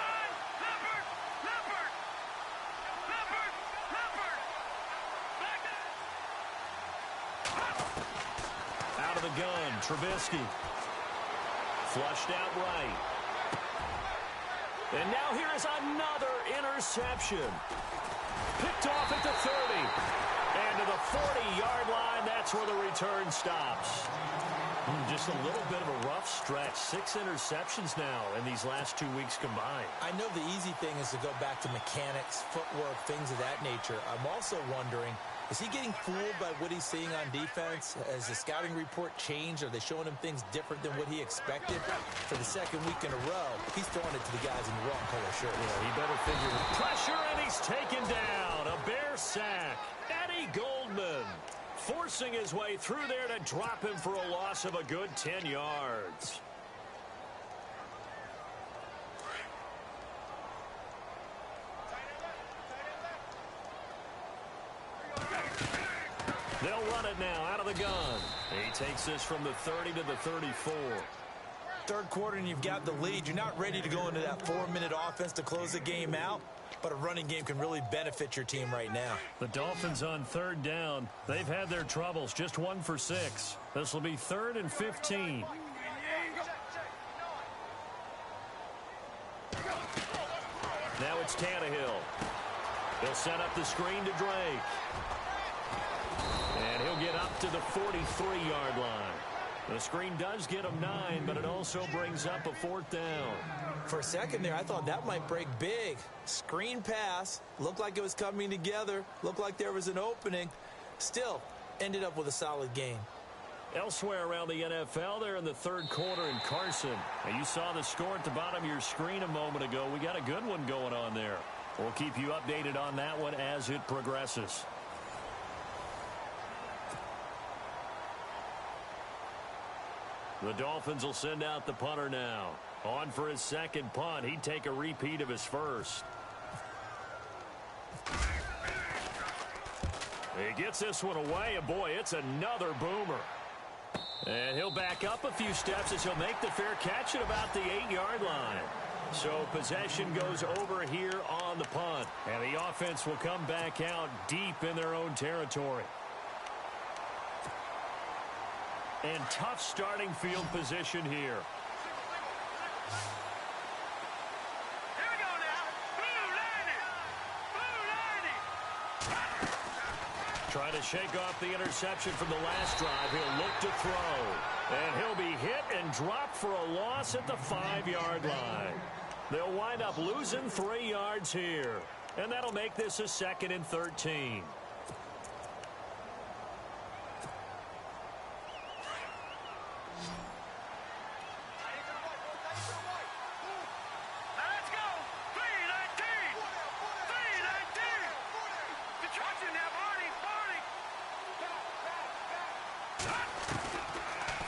Leopard. Leopard. Leopard. Leopard. Back. Out of the gun, Trubisky. Flushed out right. And now here is another interception. Picked off at the 30. And to the 40-yard line, that's where the return stops. Just a little bit of a rough stretch. 6 interceptions now in these last 2 weeks combined. I know the easy thing is to go back to mechanics, footwork, things of that nature. I'm also wondering, is he getting fooled by what he's seeing on defense? Has the scouting report changed? Are they showing him things different than what he expected? For the 2nd week in a row, he's throwing it to the guys in the wrong color shirt. Yeah, he better figure it. Pressure, and he's taken down. A Bear sack. Eddie Goldman forcing his way through there to drop him for a loss of a good 10 yards. They'll run it now out of the gun. He takes this from the 30 to the 34. 3rd quarter and you've got the lead. You're not ready to go into that 4-minute offense to close the game out, but a running game can really benefit your team right now. The Dolphins on 3rd down. They've had their troubles. Just 1 for 6. This will be 3rd and 15. Now it's Tannehill. He'll set up the screen to Drake. And he'll get up to the 43-yard line. The screen does get him 9, but it also brings up a 4th down. For a second there, I thought that might break big. Screen pass. Looked like it was coming together. Looked like there was an opening. Still, ended up with a solid game. Elsewhere around the NFL, they're in the 3rd quarter in Carson. Now, you saw the score at the bottom of your screen a moment ago. We got a good one going on there. We'll keep you updated on that one as it progresses. The Dolphins will send out the punter now. On for his 2nd punt. He'd take a repeat of his 1st. He gets this one away, and boy, it's another boomer. And he'll back up a few steps as he'll make the fair catch at about the 8-yard line. So possession goes over here on the punt. And the offense will come back out deep in their own territory. And tough starting field position here. Here we go now. Blue 90. Trying to shake off the interception from the last drive. He'll look to throw. And he'll be hit and dropped for a loss at the 5-yard line. They'll wind up losing 3 yards here. And that'll make this a 2nd and 13.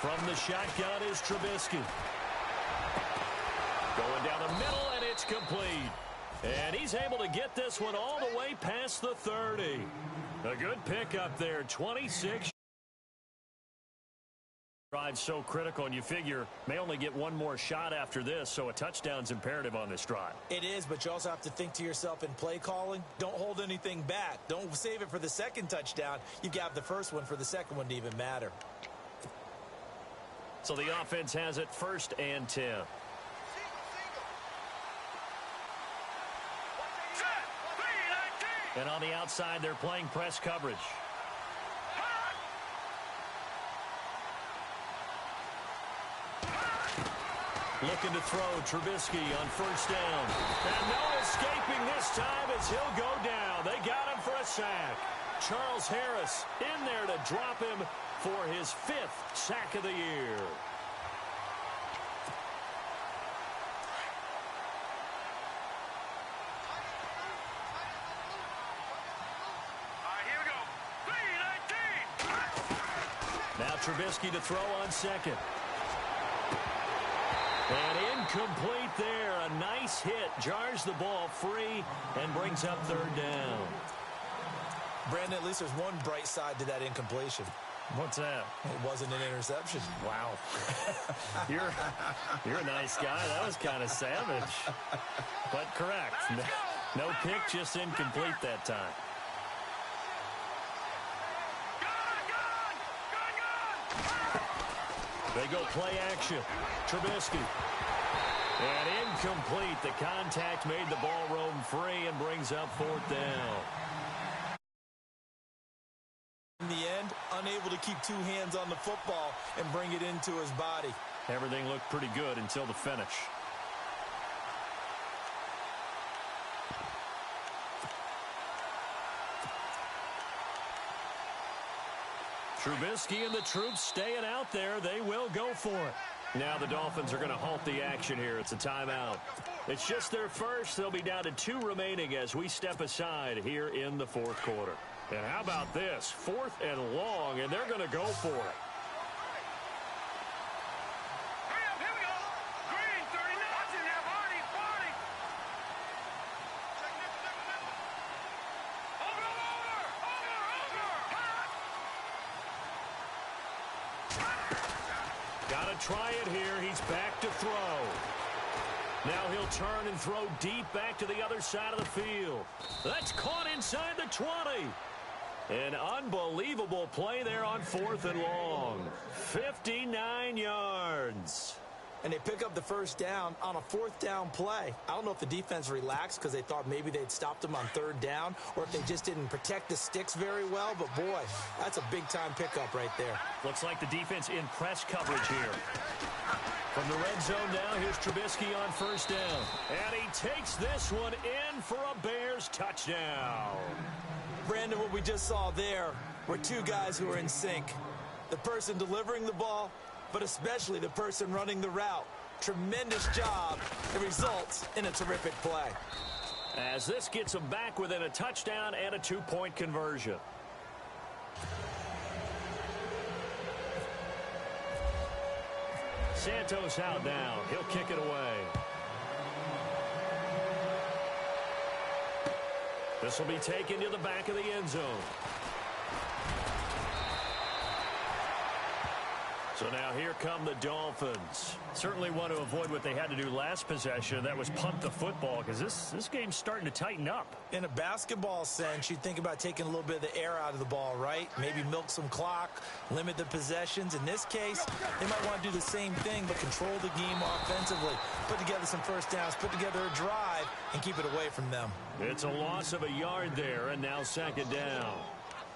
From the shotgun is Trubisky. Going down the middle, and it's complete. And he's able to get this one all the way past the 30. A good pickup there, 26. Drive so critical, and you figure may only get one more shot after this, so a touchdown's imperative on this drive. It is, but you also have to think to yourself in play calling, don't hold anything back. Don't save it for the 2nd touchdown. You got the 1st one for the 2nd one to even matter. So the offense has it 1st and 10. And on the outside, they're playing press coverage. Looking to throw Trubisky on 1st down. And no escaping this time as he'll go down. They got him for a sack. Charles Harris in there to drop him for his 5th sack of the year. Now Trubisky to throw on 2nd. And incomplete there. A nice hit. Jars the ball free and brings up 3rd down. Brandon, at least there's one bright side to that incompletion. What's that? It wasn't an interception. Wow. You're a nice guy. That was kind of savage. But correct. No pick, just incomplete that time. They go play action. Trubisky. And incomplete. The contact made the ball roam free and brings up 4th down. In the end, unable to keep 2 hands on the football and bring it into his body. Everything looked pretty good until the finish. Trubisky and the troops staying out there. They will go for it. Now the Dolphins are going to halt the action here. It's a timeout. It's just their first. They'll be down to 2 remaining as we step aside here in the 4th quarter. And how about this? 4th and long, and they're going to go for it. Here we go. Green, 39. Watch it now, Barney. Over. Got to try it here. He's back to throw. Now he'll turn and throw deep back to the other side of the field. That's caught inside the 20. An unbelievable play there on 4th and long. 59 yards. And they pick up the first down on a 4th down play. I don't know if the defense relaxed because they thought maybe they'd stopped them on 3rd down or if they just didn't protect the sticks very well. But, boy, that's a big-time pickup right there. Looks like the defense in press coverage here. From the red zone now, here's Trubisky on 1st down. And he takes this one in for a Bears touchdown. Brandon, what we just saw there were 2 guys who are in sync. The person delivering the ball, but especially the person running the route. Tremendous job. It results in a terrific play. As this gets them back within a touchdown and a 2-point conversion. Santos out now. He'll kick it away. This will be taken to the back of the end zone. So now here come the Dolphins. Certainly want to avoid what they had to do last possession. That was punt the football because this game's starting to tighten up. In a basketball sense, you think about taking a little bit of the air out of the ball, right? Maybe milk some clock, limit the possessions. In this case, they might want to do the same thing but control the game offensively. Put together some first downs, put together a drive, and keep it away from them. It's a loss of a yard there, and now 2nd down.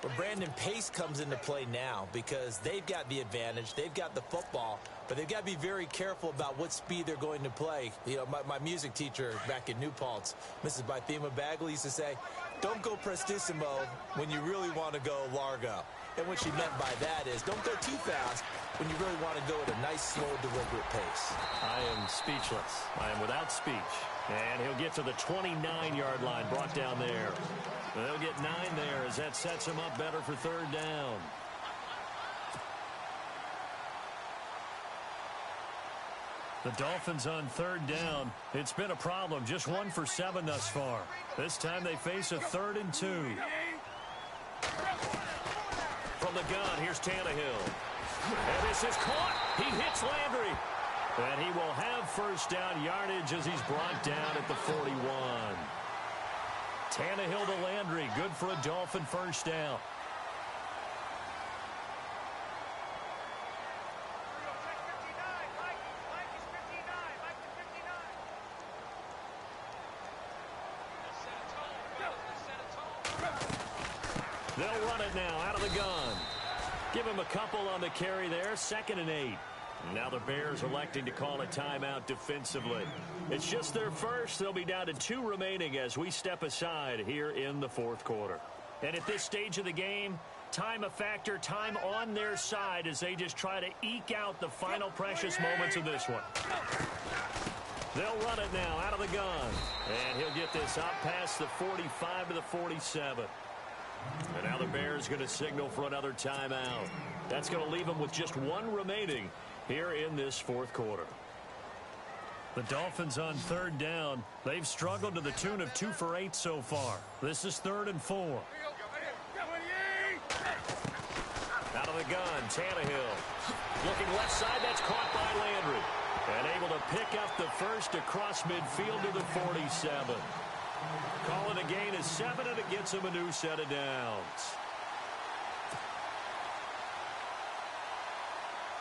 But Brandon, pace comes into play now because they've got the advantage. They've got the football, but they've got to be very careful about what speed they're going to play. You know, my music teacher back in New Paltz, Mrs. Bythema Bagley, used to say, don't go prestissimo when you really want to go largo. And what she meant by that is don't go too fast when you really want to go at a nice, slow, deliberate pace. I am speechless. I am without speech. And he'll get to the 29-yard line, brought down there. They'll get 9 there as that sets him up better for 3rd down. The Dolphins on 3rd down. It's been a problem. Just 1 for 7 thus far. This time they face a 3rd and 2. From the gun, here's Tannehill. And this is caught. He hits Landry. And he will have 1st down yardage as he's brought down at the 41. Tannehill to Landry. Good for a Dolphin 1st down. They'll run it now out of the gun. Give him a couple on the carry there. 2nd and 8. Now the Bears electing to call a timeout defensively. It's just their first. They'll be down to 2 remaining as we step aside here in the 4th quarter. And at this stage of the game, time a factor, time on their side as they just try to eke out the final precious moments of this one. They'll run it now out of the gun. And he'll get this up past the 45 to the 47. And now the Bears going to signal for another timeout. That's going to leave them with just 1 remaining here in this 4th quarter. The Dolphins on 3rd down. They've struggled to the tune of 2 for 8 so far. This is 3rd and 4. Out of the gun, Tannehill. Looking left side, that's caught by Landry. And able to pick up the first across midfield to the 47. Calling a gain of 7, and it gets him a new set of downs.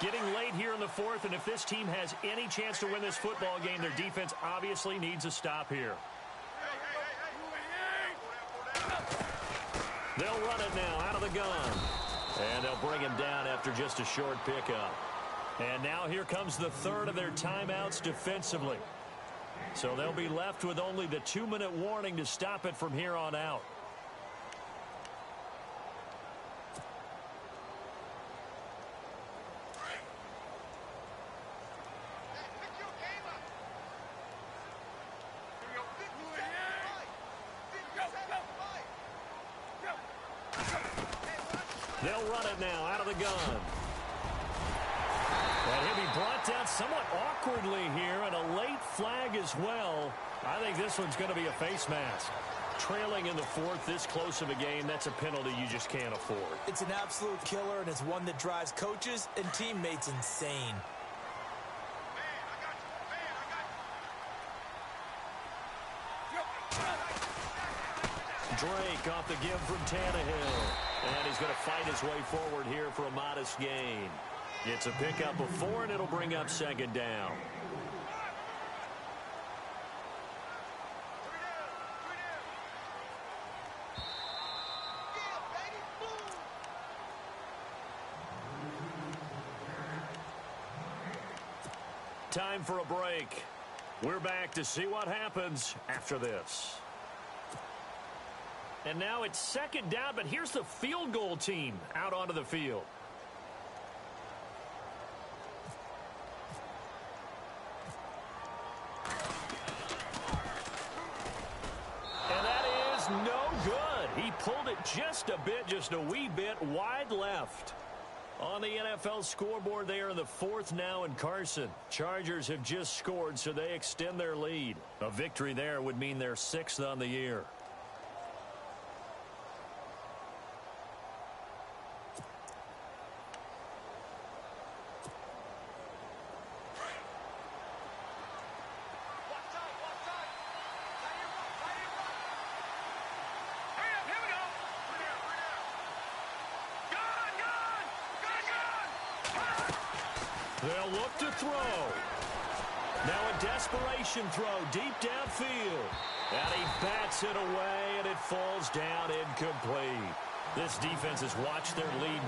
Getting late here in the fourth, and if this team has any chance to win this football game, their defense obviously needs a stop here. They'll run it now out of the gun. And they'll bring him down after just a short pickup. And now here comes the third of their timeouts defensively. So they'll be left with only the 2-minute warning to stop it from here on out. They'll run it now out of the gun. And he'll be brought down somewhat awkwardly here, and a late flag as well. I think this one's going to be a face mask. Trailing in the fourth, this close of a game, that's a penalty you just can't afford. It's an absolute killer, and it's one that drives coaches and teammates insane. Drake off the give from Tannehill. And he's going to fight his way forward here for a modest gain. It's a pickup of 4, and it'll bring up second down. Time for a break. We're back to see what happens after this. And now it's second down, but here's the field goal team out onto the field. And that is no good. He pulled it just a wee bit wide left. On the NFL scoreboard, they are in the fourth now in Carson. Chargers have just scored, so they extend their lead. A victory there would mean they're 6th on the year. They'll look to throw. Now a desperation throw deep downfield. And he bats it away, and it falls down incomplete. This defense has watched their lead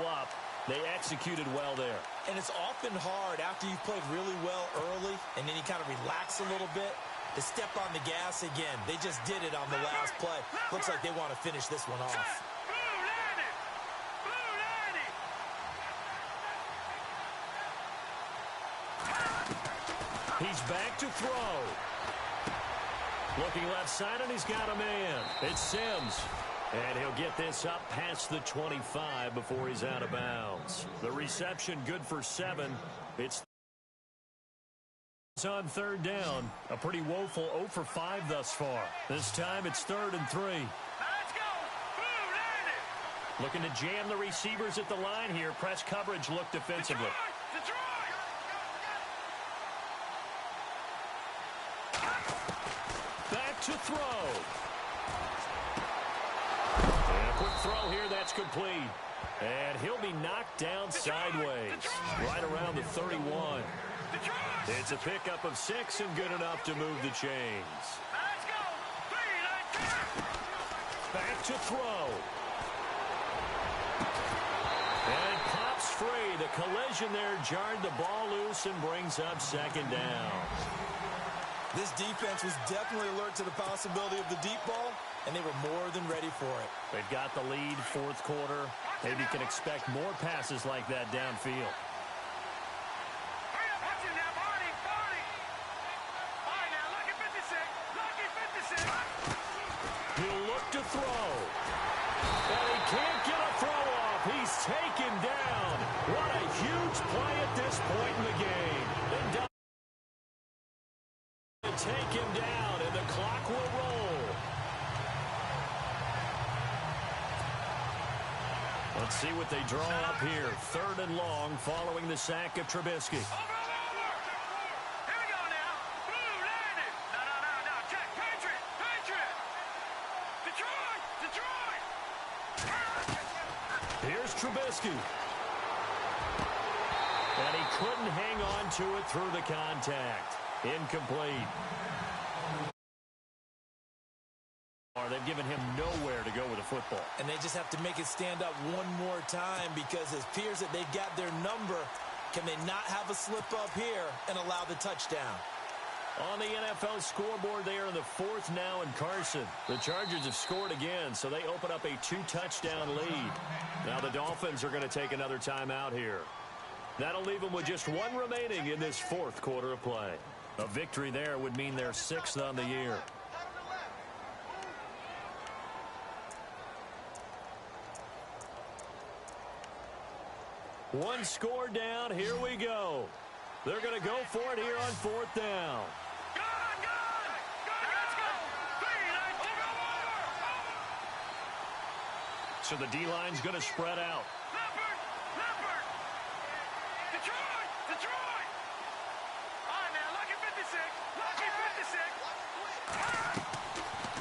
up. They executed well there. And it's often hard after you've played really well early, and then you kind of relax a little bit, to step on the gas again. They just did it on the last play. Looks like they want to finish this one off. He's back to throw. Looking left side, and he's got a man. It's Sims. And he'll get this up past the 25 before he's out of bounds. The reception good for 7. It's on third down. A pretty woeful 0 for 5 thus far. This time it's 3rd and 3. Let's go. Blue, looking to jam the receivers at the line here. Press coverage look defensively. Detroit. Back to throw. And a quick throw here, that's complete. And he'll be knocked down sideways, right around the 31. It's a pickup of 6 and good enough to move the chains. Let's go. 3, 9, 10. Back to throw. And it pops free. The collision there jarred the ball loose and brings up second down. This defense was definitely alert to the possibility of the deep ball, and they were more than ready for it. They've got the lead, fourth quarter. Maybe you can expect more passes like that downfield. Hurry up, watch it now, Barney. All right, now, lucky 56. He'll look to throw. And he can't get a throw off. He's taken down. What a huge play at this point in the game. And take him down, and the clock will roll. Let's see what they draw up here. 3rd and long following the sack of Trubisky. Over. Here we go now. Blue landed. No. Check. Patriot. Detroit. Here's Trubisky. And he couldn't hang on to it through the contact. Incomplete. They've given him nowhere to go with the football. And they just have to make it stand up one more time because it appears that they've got their number. Can they not have a slip-up here and allow the touchdown? On the NFL scoreboard, they are in the 4th now in Carson. The Chargers have scored again, so they open up a 2-touchdown lead. Now the Dolphins are going to take another timeout here. That'll leave them with just 1 remaining in this 4th quarter of play. A victory there would mean they're 6th on the year. One score down. Here we go. They're going to go for it here on 4th down. Let's go. So the D-line's going to spread out. Leopard. Detroit. All right, now, lucky 56.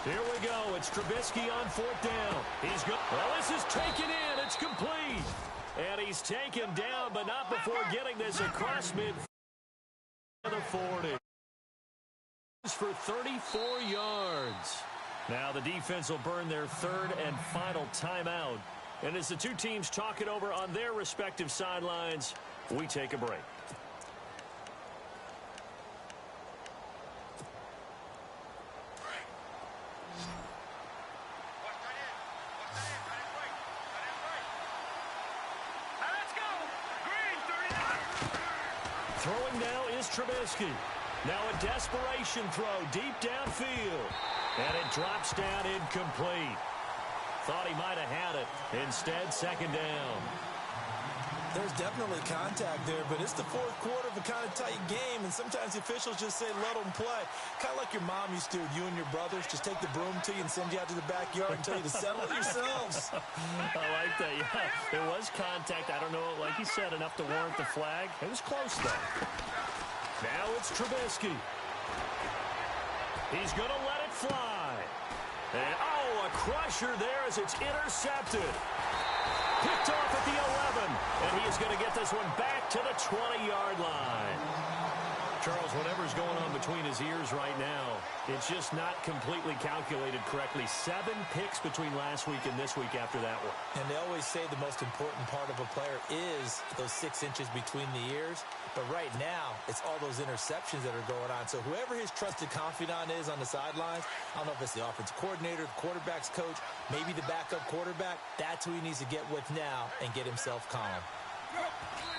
Here we go. It's Trubisky on 4th down. He's good. Well, this is taken in. It's complete. And he's taken down, but not before getting this across mid. The 40. For 34 yards. Now the defense will burn their 3rd and final timeout. And as the two teams talk it over on their respective sidelines, we take a break. Throwing now is Trubisky. Now a desperation throw deep downfield. And it drops down incomplete. Thought he might have had it. Instead, 2nd down. There's definitely contact there, but it's the 4th quarter of a kind of tight game, and sometimes the officials just say, let them play. Kind of like your mom used to, you and your brothers, just take the broom to you and send you out to the backyard and tell you to settle it yourselves. I like that, yeah. It was contact. I don't know, like you said, enough to warrant the flag. It was close, though. Now it's Trubisky. He's going to let it fly. And, a crusher there as it's intercepted. Picked off at the 11, and he is going to get this one back to the 20-yard line. Charles, whatever's going on between his ears right now, it's just not completely calculated correctly. 7 picks between last week and this week after that one. And they always say the most important part of a player is those 6 inches between the ears. But right now, it's all those interceptions that are going on. So whoever his trusted confidant is on the sidelines, I don't know if it's the offensive coordinator, the quarterback's coach, maybe the backup quarterback, that's who he needs to get with now and get himself calm.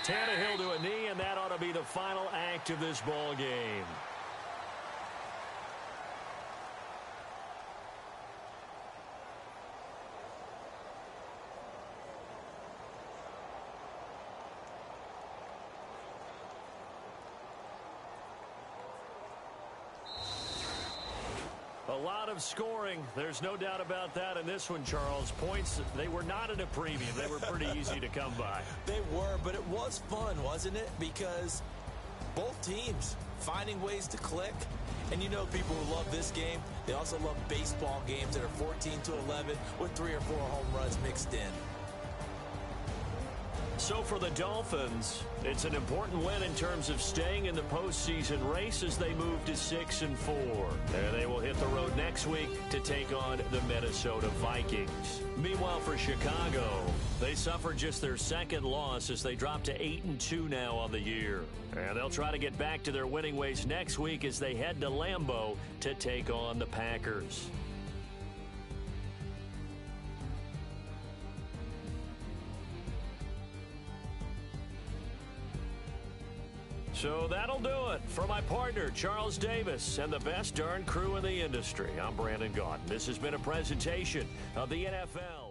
Tannehill to a knee, and that ought to be the final act of this ball game. A lot of scoring. There's no doubt about that in this one, Charles. Points, they were not at a premium. They were pretty easy to come by. They were, but it was fun, wasn't it? Because both teams finding ways to click. And you know people who love this game, they also love baseball games that are 14-11 with 3 or 4 home runs mixed in. So for the Dolphins, it's an important win in terms of staying in the postseason race as they move to 6-4. And they will hit the road next week to take on the Minnesota Vikings. Meanwhile, for Chicago, they suffered just their 2nd loss as they drop to 8-2 now on the year. And they'll try to get back to their winning ways next week as they head to Lambeau to take on the Packers. So that'll do it. For my partner, Charles Davis, and the best darn crew in the industry, I'm Brandon Gaudin. This has been a presentation of the NFL.